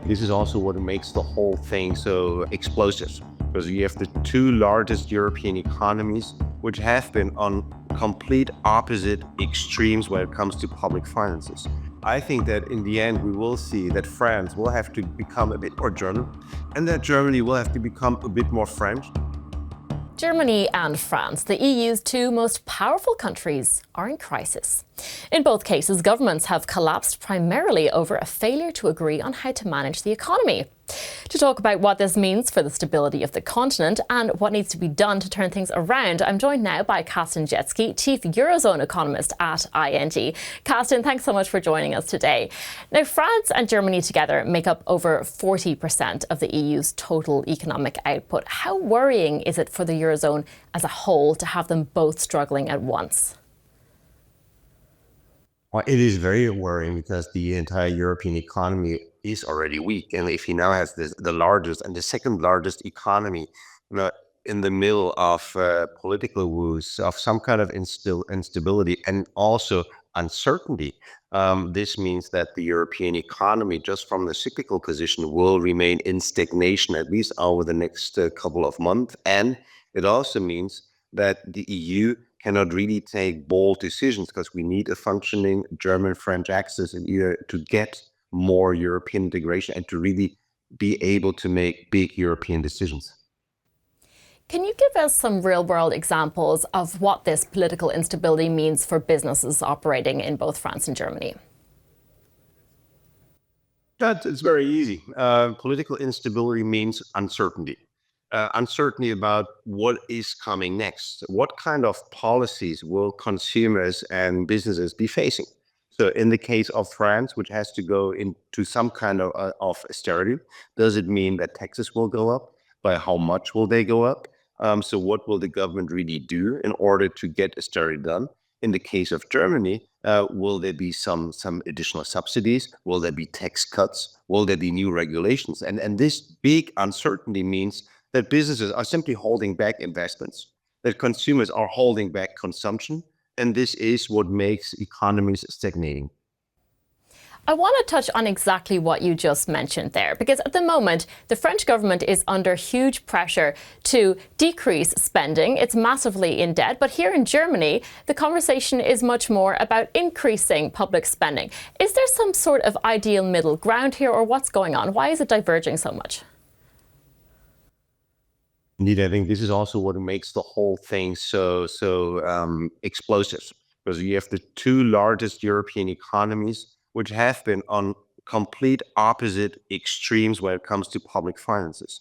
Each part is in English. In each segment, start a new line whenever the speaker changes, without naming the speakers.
This is also what makes the whole thing so explosive, because you have the two largest European economies, which have been on complete opposite extremes when it comes to public finances. I think that in the end, we will see that France will have to become a bit more German, and that Germany will have to become a bit more French.
Germany and France, the EU's two most powerful countries, are in crisis. In both cases, governments have collapsed primarily over a failure to agree on how to manage the economy. To talk about what this means for the stability of the continent and what needs to be done to turn things around, I'm joined now by Carsten Brzeski, Chief Eurozone Economist at ING. Carsten, thanks so much for joining us today. Now, France and Germany together make up over 40% of the EU's total economic output. How worrying is it for the Eurozone as a whole to have them both struggling at once?
Well, it is very worrying because the entire European economy is already weak. And if he now has the largest and the second largest economy, in the middle of political woes, of some kind of instability and also uncertainty, this means that the European economy, just from the cyclical position, will remain in stagnation at least over the next couple of months. And it also means that the EU cannot really take bold decisions because we need a functioning German-French axis in either to get more European integration and to really be able to make big European decisions.
Can you give us some real-world examples of what this political instability means for businesses operating in both France and Germany?
It's very easy. Political instability means uncertainty. Uncertainty about what is coming next. What kind of policies will consumers and businesses be facing? So in the case of France, which has to go into some kind of austerity, does it mean that taxes will go up? By how much will they go up? So what will the government really do in order to get austerity done? In the case of Germany, will there be some additional subsidies? Will there be tax cuts? Will there be new regulations? And this big uncertainty means that businesses are simply holding back investments, that consumers are holding back consumption, and this is what makes economies stagnating.
I want to touch on exactly what you just mentioned there, because at the moment, the French government is under huge pressure to decrease spending. It's massively in debt. But here in Germany, the conversation is much more about increasing public spending. Is there some sort of ideal middle ground here, or what's going on? Why is it diverging so much?
Indeed, I think this is also what makes the whole thing so explosive, because you have the two largest European economies, which have been on complete opposite extremes when it comes to public finances.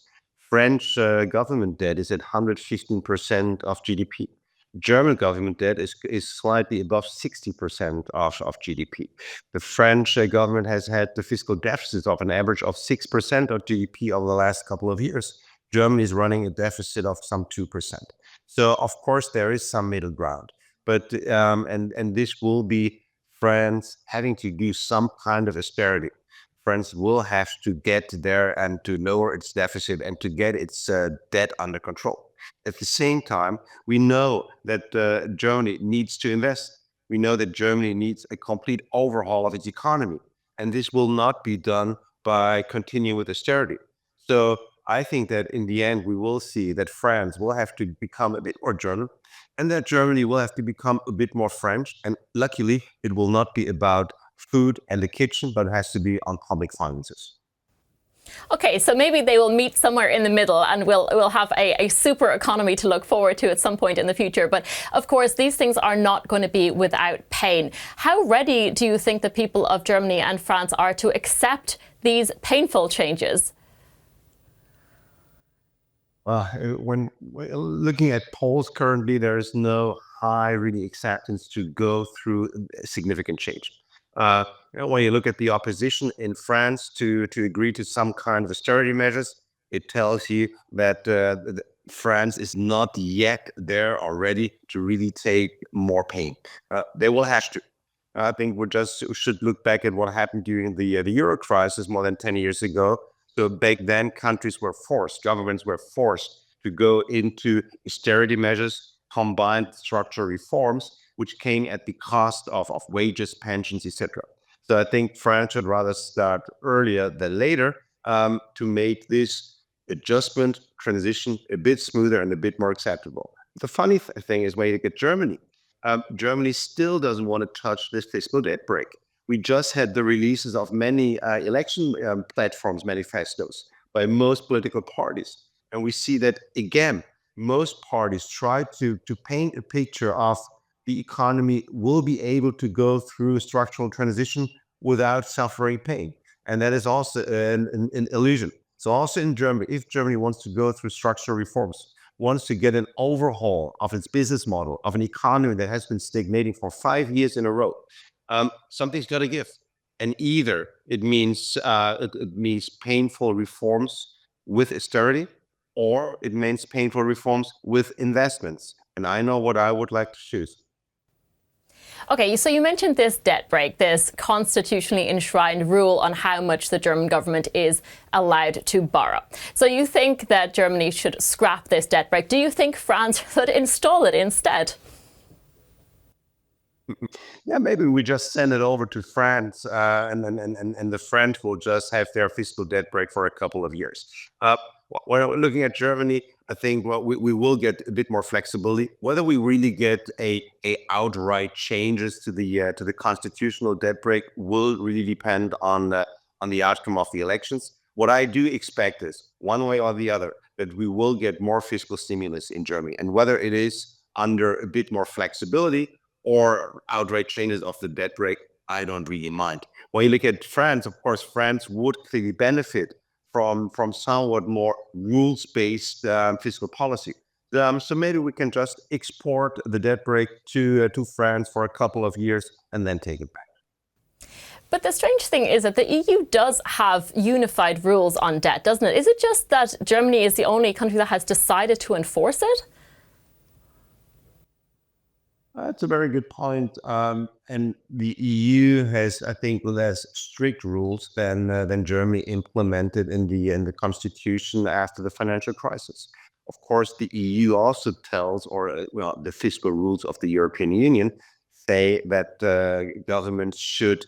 French government debt is at 115% of GDP. German government debt is slightly above 60% of GDP. The French government has had the fiscal deficit of an average of 6% of GDP over the last couple of years. Germany is running a deficit of some 2%. So, of course, there is some middle ground. But and this will be France having to do some kind of austerity. France will have to get there and to lower its deficit and to get its debt under control. At the same time, we know that Germany needs to invest. We know that Germany needs a complete overhaul of its economy. And this will not be done by continuing with austerity. So I think that in the end, we will see that France will have to become a bit more German and that Germany will have to become a bit more French. And luckily, it will not be about food and the kitchen, but it has to be on public finances.
OK, so maybe they will meet somewhere in the middle and we'll have a super economy to look forward to at some point in the future. But of course, these things are not going to be without pain. How ready do you think the people of Germany and France are to accept these painful changes?
When looking at polls currently, there is no high really acceptance to go through significant change. When you look at the opposition in France to agree to some kind of austerity measures, it tells you that France is not yet there or ready to really take more pain. They will have to. I think we just should look back at what happened during the Euro crisis more than 10 years ago. So back then, governments were forced to go into austerity measures, combined structural reforms, which came at the cost of wages, pensions, etc. So I think France should rather start earlier than later. to make this adjustment transition a bit smoother and a bit more acceptable. The funny thing is, when you look at Germany, Germany still doesn't want to touch this fiscal debt brake. We just had the releases of many election platforms, manifestos by most political parties. And we see that, again, most parties try to paint a picture of the economy will be able to go through a structural transition without suffering pain. And that is also an illusion. So also in Germany, if Germany wants to go through structural reforms, wants to get an overhaul of its business model, of an economy that has been stagnating for 5 years in a row, something's got to give. And either it means painful reforms with austerity, or it means painful reforms with investments. And I know what I would like to choose.
Okay, so you mentioned this debt brake, this constitutionally enshrined rule on how much the German government is allowed to borrow. So you think that Germany should scrap this debt brake. Do you think France should install it instead?
Yeah, maybe we just send it over to France, and the French will just have their fiscal debt brake for a couple of years. When we're looking at Germany, I think we will get a bit more flexibility. Whether we really get a outright changes to the constitutional debt brake will really depend on the outcome of the elections. What I do expect is, one way or the other, that we will get more fiscal stimulus in Germany, and whether it is under a bit more flexibility or outright changes of the debt brake, I don't really mind. When you look at France, of course, France would clearly benefit from somewhat more rules-based fiscal policy. So maybe we can just export the debt brake to France for a couple of years and then take it back.
But the strange thing is that the EU does have unified rules on debt, doesn't it? Is it just that Germany is the only country that has decided to enforce it?
That's a very good point. And the EU has, I think, less strict rules than Germany implemented in the constitution after the financial crisis. Of course, the EU also tells, the fiscal rules of the European Union say that governments should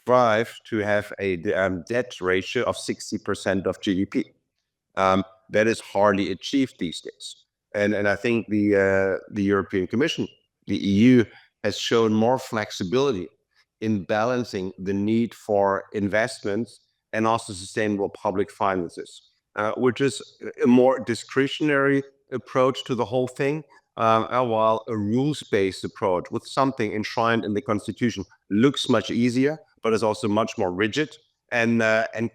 strive to have a debt ratio of 60% of GDP. That is hardly achieved these days. And I think the European Commission, the EU, has shown more flexibility in balancing the need for investments and also sustainable public finances, which is a more discretionary approach to the whole thing, while a rules-based approach with something enshrined in the constitution looks much easier, but is also much more rigid and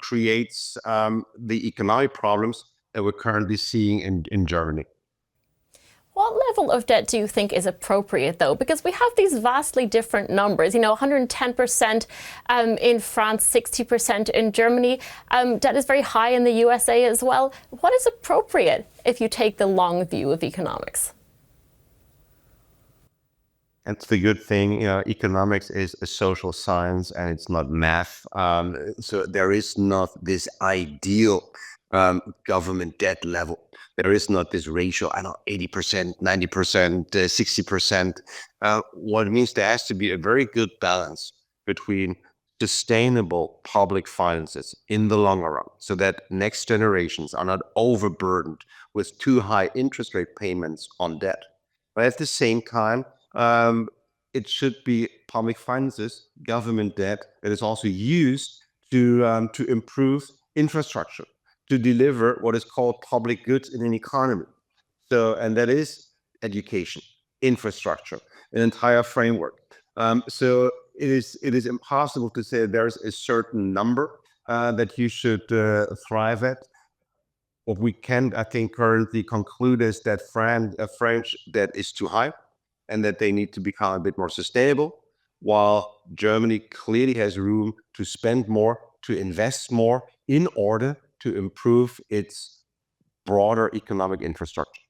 creates the economic problems that we're currently seeing in Germany.
What level of debt do you think is appropriate, though? Because we have these vastly different numbers, 110% in France, 60% in Germany. Debt is very high in the USA as well. What is appropriate if you take the long view of economics?
That's the good thing. Economics is a social science and it's not math. So there is not this ideal government debt level. There is not this ratio, 80%, 90%, 60%. What it means, there has to be a very good balance between sustainable public finances in the long run, so that next generations are not overburdened with too high interest rate payments on debt. But at the same time, it should be public finances, government debt, that is also used to improve infrastructure, to deliver what is called public goods in an economy. So, and that is education, infrastructure, an entire framework. So it is impossible to say there's a certain number that you should thrive at. What we can, I think, currently conclude is that French debt is too high and that they need to become a bit more sustainable, while Germany clearly has room to spend more, to invest more in order to improve its broader economic infrastructure.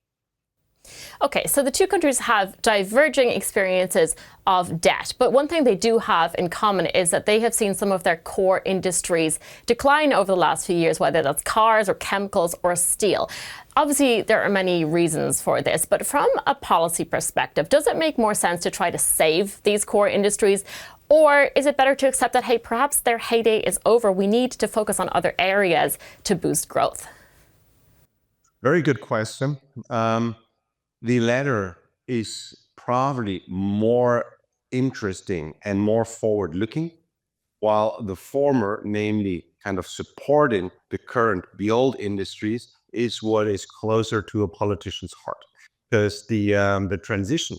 Okay, so the two countries have diverging experiences of debt, but one thing they do have in common is that they have seen some of their core industries decline over the last few years, whether that's cars or chemicals or steel. Obviously, there are many reasons for this, but from a policy perspective, does it make more sense to try to save these core industries, Or is it better to accept that, hey, perhaps their heyday is over? We need to focus on other areas to boost growth.
Very good question. The latter is probably more interesting and more forward-looking, while the former, namely kind of supporting the old industries, is what is closer to a politician's heart. Because the transition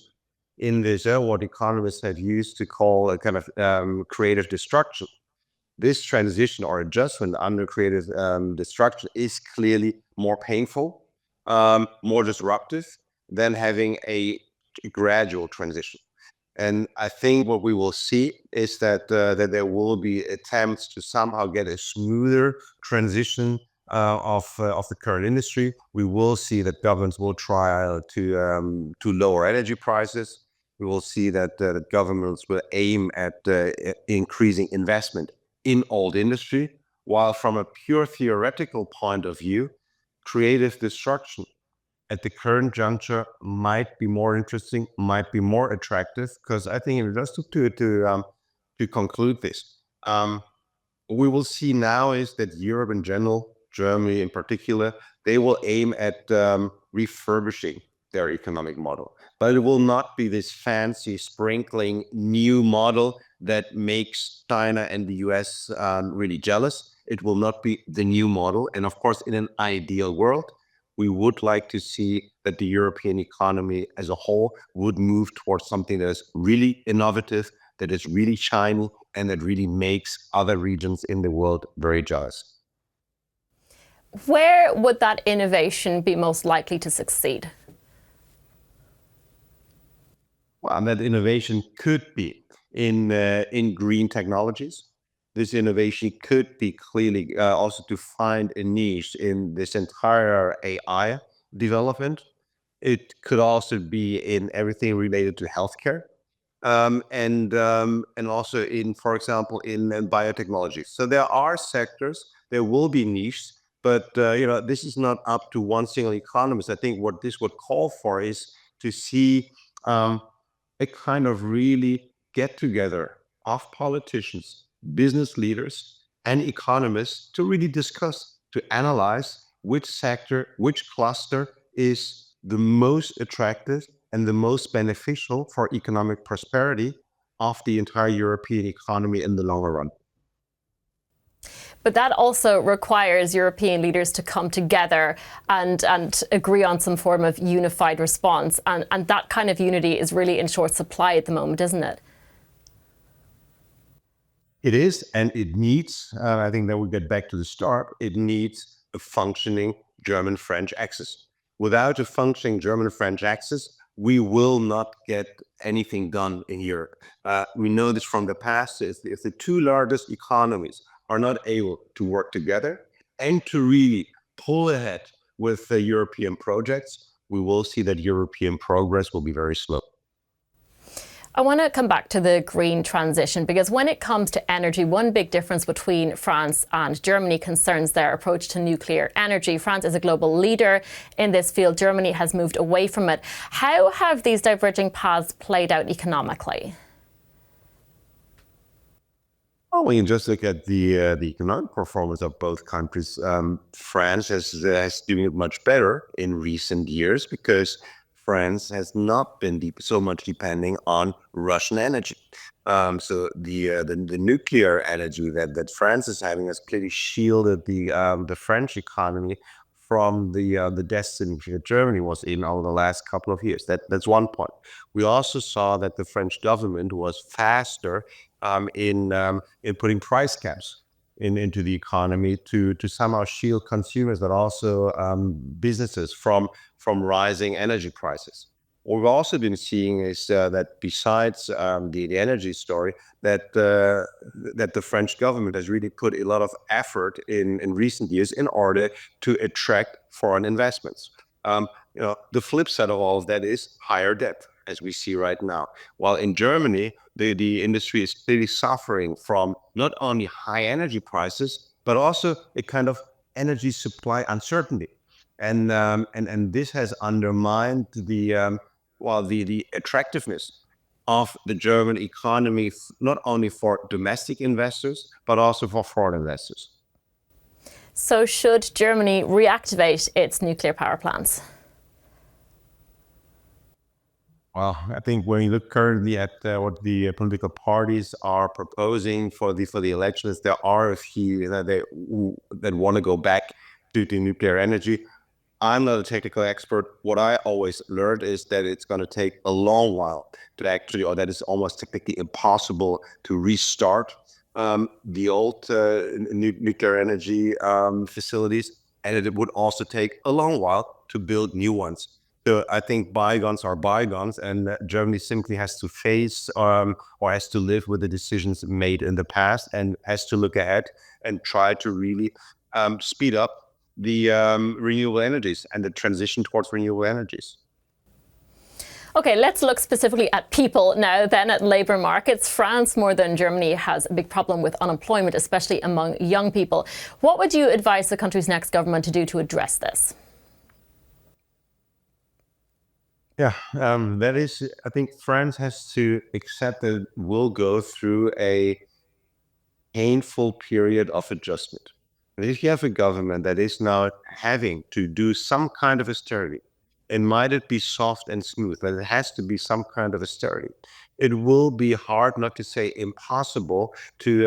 in this, what economists have used to call a kind of creative destruction, this transition or adjustment under creative destruction is clearly more painful, more disruptive than having a gradual transition. And I think what we will see is that there will be attempts to somehow get a smoother transition of the current industry. We will see that governments will try to lower energy prices. We will see that governments will aim at increasing investment in old industry, while from a pure theoretical point of view, creative destruction at the current juncture might be more interesting, might be more attractive, because I think just to conclude this, we will see now is that Europe in general, Germany in particular, they will aim at refurbishing their economic model. But it will not be this fancy sprinkling new model that makes China and the US really jealous. It will not be the new model. And of course, in an ideal world, we would like to see that the European economy as a whole would move towards something that is really innovative, that is really shiny, and that really makes other regions in the world very jealous.
Where would that innovation be most likely to succeed?
Well, and that innovation could be in green technologies. This innovation could be clearly also to find a niche in this entire AI development. It could also be in everything related to healthcare, and also in, for example, in biotechnology. So there are sectors, there will be niches, but this is not up to one single economist. I think what this would call for is to see a kind of really get together of politicians, business leaders, and economists to really discuss, to analyze which sector, which cluster is the most attractive and the most beneficial for economic prosperity of the entire European economy in the longer run.
But that also requires European leaders to come together and agree on some form of unified response. And that kind of unity is really in short supply at the moment, isn't it?
It is, and it needs, I think that we get back to the start, it needs a functioning German-French axis. Without a functioning German-French axis, we will not get anything done in Europe. We know this from the past. If the two largest economies are not able to work together and to really pull ahead with the European projects, we will see that European progress will be very slow.
I want to come back to the green transition, because when it comes to energy, one big difference between France and Germany concerns their approach to nuclear energy. France is a global leader in this field. Germany has moved away from it. How have these diverging paths played out economically?
Well, when you just look at the economic performance of both countries, France has doing it much better in recent years because France has not been so much depending on Russian energy. So the nuclear energy that France is having has clearly shielded the French economy from the destiny that Germany was in over the last couple of years. That's one point. We also saw that the French government was faster in putting price caps into the economy to somehow shield consumers, but also businesses from rising energy prices. What we've also been seeing is that besides the energy story, that the French government has really put a lot of effort in recent years in order to attract foreign investments. The flip side of all of that is higher debt, as we see right now. While in Germany, the industry is clearly suffering from not only high energy prices, but also a kind of energy supply uncertainty. And this has undermined the attractiveness of the German economy, not only for domestic investors, but also for foreign investors.
So should Germany reactivate its nuclear power plants?
Well, I think when you look currently at what the political parties are proposing for the elections, there are a few that want to go back to nuclear energy. I'm not a technical expert. What I always learned is that it's going to take a long while to actually, or that it's almost technically impossible to restart the old nuclear energy facilities, and it would also take a long while to build new ones. So I think bygones are bygones, and Germany simply has to face or has to live with the decisions made in the past, and has to look ahead and try to really speed up the renewable energies and the transition towards renewable energies.
Okay, let's look specifically at people now, then at labour markets. France, more than Germany, has a big problem with unemployment, especially among young people. What would you advise the country's next government to do to address this?
Yeah, that is, I think France has to accept that we'll go through a painful period of adjustment. And if you have a government that is now having to do some kind of austerity, and might it be soft and smooth, but it has to be some kind of austerity. It will be hard, not to say impossible, to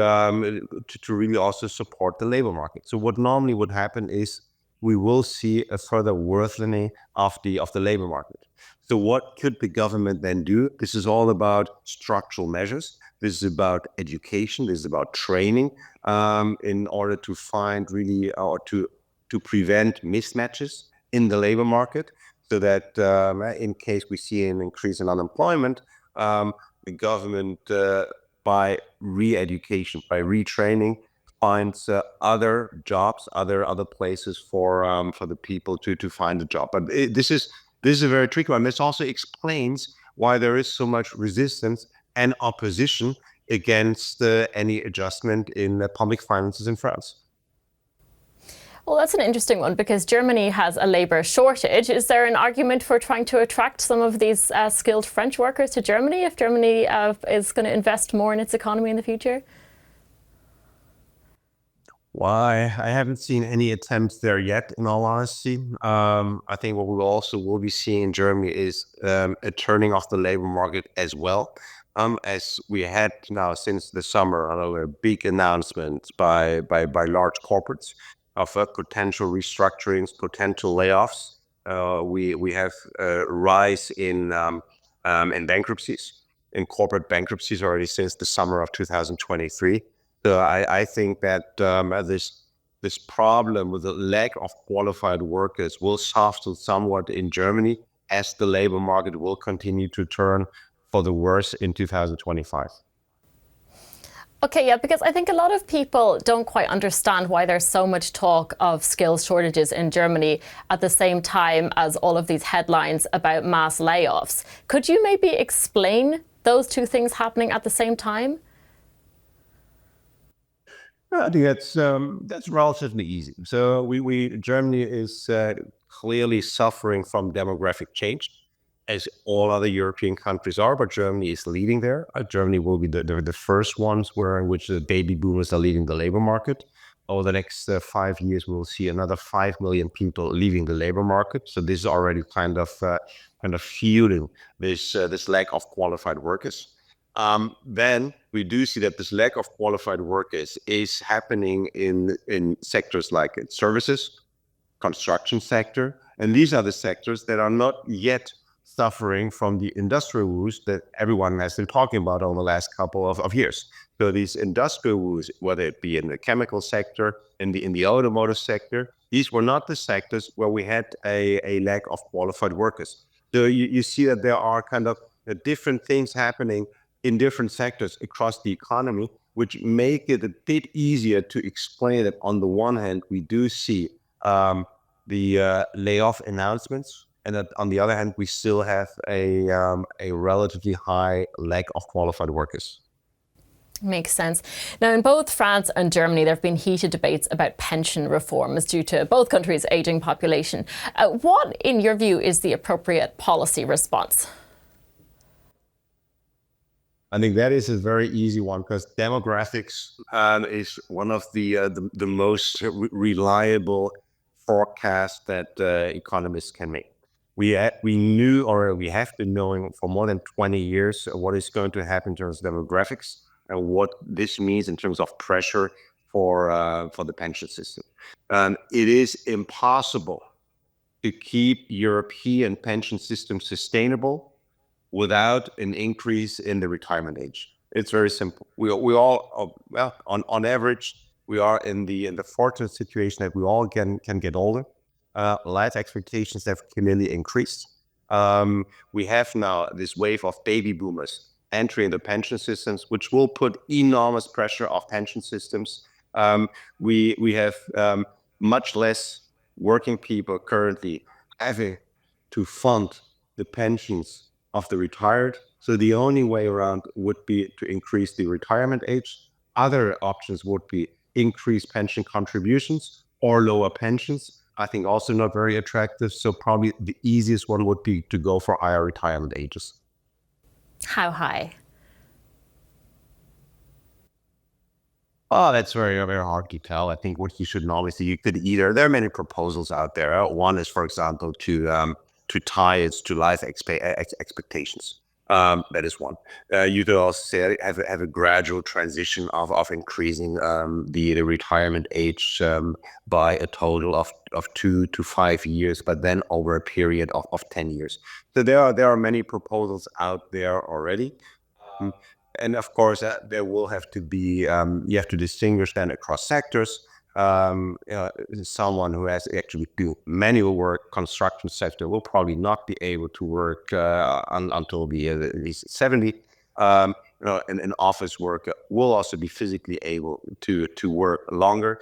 really also support the labor market. So what normally would happen is we will see a further worsening of the labor market. So what could the government then do? This is all about structural measures. This is about education. This is about training in order to find really or to prevent mismatches in the labor market, so that in case we see an increase in unemployment, the government, by re-education, by retraining, finds other jobs, other places for the people to find a job. But this is a very tricky one. This also explains why there is so much resistance and opposition against any adjustment in public finances in France.
Well, that's an interesting one, because Germany has a labour shortage. Is there an argument for trying to attract some of these skilled French workers to Germany if Germany is going to invest more in its economy in the future?
Why? I haven't seen any attempts there yet, in all honesty. I think what we will be seeing in Germany is a turning of the labor market as well. As we had now since the summer, big announcements by large corporates of potential restructurings, potential layoffs. We have a rise in bankruptcies, in corporate bankruptcies already since the summer of 2023. So I think that this problem with the lack of qualified workers will soften somewhat in Germany, as the labor market will continue to turn for the worse in 2025.
Okay, yeah, because I think a lot of people don't quite understand why there's so much talk of skills shortages in Germany at the same time as all of these headlines about mass layoffs. Could you maybe explain those two things happening at the same time?
I think that's relatively easy. So Germany is clearly suffering from demographic change, as all other European countries are, but Germany is leading there. Germany will be the first ones in which the baby boomers are leading the labor market. Over the next 5 years, we'll see another 5 million people leaving the labor market. So this is already kind of fueling this lack of qualified workers. Then we do see that this lack of qualified workers is happening in sectors like services, construction sector, and these are the sectors that are not yet suffering from the industrial woes that everyone has been talking about over the last couple of years. So these industrial woes, whether it be in the chemical sector, in the automotive sector, these were not the sectors where we had a lack of qualified workers. So you see that there are kind of different things happening in different sectors across the economy, which make it a bit easier to explain that on the one hand, we do see the layoff announcements, and that on the other hand, we still have a relatively high lack of qualified workers.
Makes sense. Now, in both France and Germany, there have been heated debates about pension reforms due to both countries' aging population. What, in your view, is the appropriate policy response?
I think that is a very easy one because demographics is one of the most reliable forecasts that economists can make. We knew, or we have been knowing for more than 20 years what is going to happen in terms of demographics and what this means in terms of pressure for the pension system. It is impossible to keep European pension system sustainable without an increase in the retirement age. It's very simple. We all well on average we are in the fortunate situation that we all can get older. Life expectations have clearly increased. We have now this wave of baby boomers entering the pension systems, which will put enormous pressure off pension systems. We have much less working people currently having to fund the pensions of the retired. So the only way around would be to increase the retirement age. Other options would be increase pension contributions or lower pensions. I think also not very attractive. So probably the easiest one would be to go for higher retirement ages.
How high?
Oh, that's very hard to tell. I think what you should normally see, you could either, there are many proposals out there. One is, for example, to tie it to life expectations. That is one. You could also say have a gradual transition of increasing the retirement age by a total of 2 to 5 years, but then over a period of 10 years. So there are many proposals out there already. And of course, there will have to be, you have to distinguish then across sectors. Someone who has actually do manual work, construction sector, will probably not be able to work until the at least 70. An office worker will also be physically able to work longer.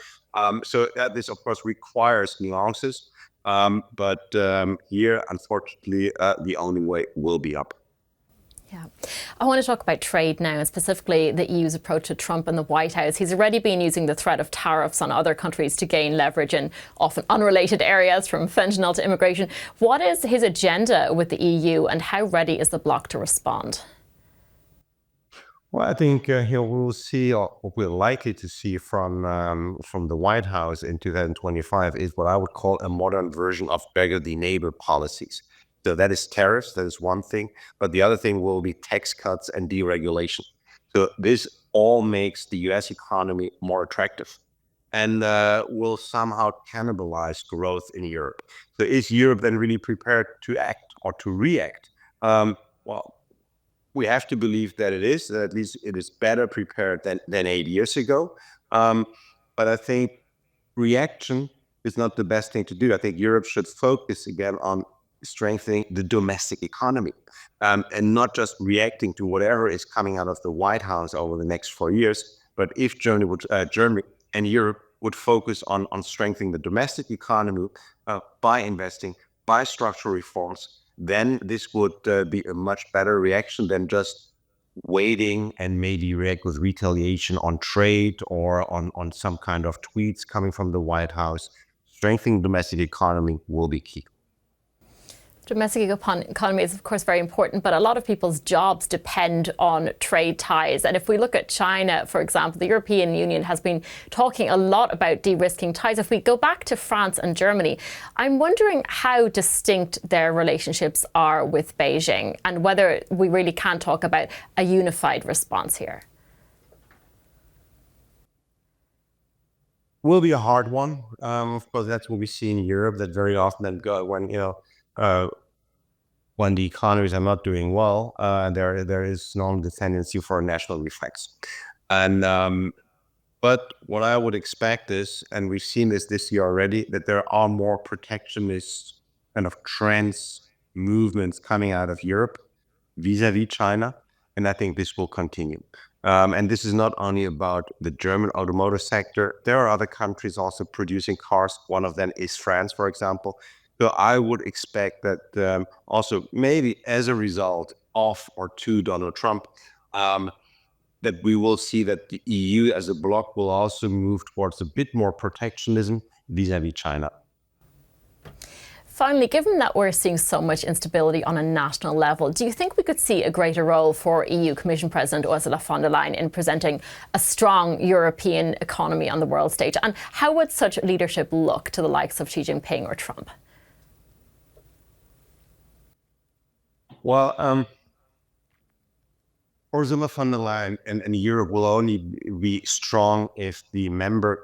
So this, of course, requires nuances. But here, unfortunately, the only way will be up.
Yeah. I want to talk about trade now, and specifically the EU's approach to Trump and the White House. He's already been using the threat of tariffs on other countries to gain leverage in often unrelated areas, from fentanyl to immigration. What is his agenda with the EU, and how ready is the bloc to respond?
Well, I think here we will see, or what we're likely to see from the White House in 2025 is what I would call a modern version of beggar the neighbor policies. So that is tariffs, that is one thing, but the other thing will be tax cuts and deregulation. So this all makes the U.S. economy more attractive and will somehow cannibalize growth in Europe. So is Europe then really prepared to act or to react? Well, we have to believe that it is, that at least it is better prepared than 8 years ago. But I think reaction is not the best thing to do. I think Europe should focus again on strengthening the domestic economy and not just reacting to whatever is coming out of the White House over the next 4 years. But if Germany and Europe would focus on strengthening the domestic economy by investing, by structural reforms, then this would be a much better reaction than just waiting and maybe react with retaliation on trade or on some kind of tweets coming from the White House. Strengthening domestic economy will be key.
Domestic economy is, of course, very important, but a lot of people's jobs depend on trade ties. And if we look at China, for example, the European Union has been talking a lot about de-risking ties. If we go back to France and Germany, I'm wondering how distinct their relationships are with Beijing and whether we really can talk about a unified response here.
Will be a hard one. Of course, that's what we see in Europe, that very often when the economies are not doing well, there is normally the tendency for a national reflex. But what I would expect is, and we've seen this year already, that there are more protectionist kind of trends, movements coming out of Europe vis-a-vis China, and I think this will continue. And this is not only about the German automotive sector. There are other countries also producing cars. One of them is France, for example. So I would expect that also maybe as a result of or to Donald Trump, that we will see that the EU as a bloc will also move towards a bit more protectionism vis-a-vis China.
Finally, given that we're seeing so much instability on a national level, do you think we could see a greater role for EU Commission President Ursula von der Leyen in presenting a strong European economy on the world stage? And how would such leadership look to the likes of Xi Jinping or Trump?
Well, Ursula von der Leyen and Europe will only be strong if the member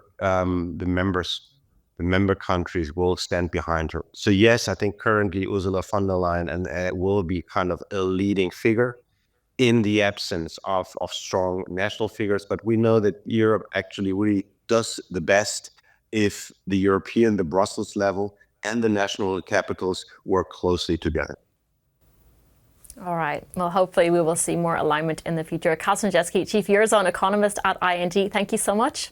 countries will stand behind her. So yes, I think currently Ursula von der Leyen will be kind of a leading figure in the absence of strong national figures. But we know that Europe actually really does the best if the Brussels level and the national capitals work closely together.
All right. Well, hopefully we will see more alignment in the future. Carsten Brzeski, Chief Eurozone Economist at ING. Thank you so much.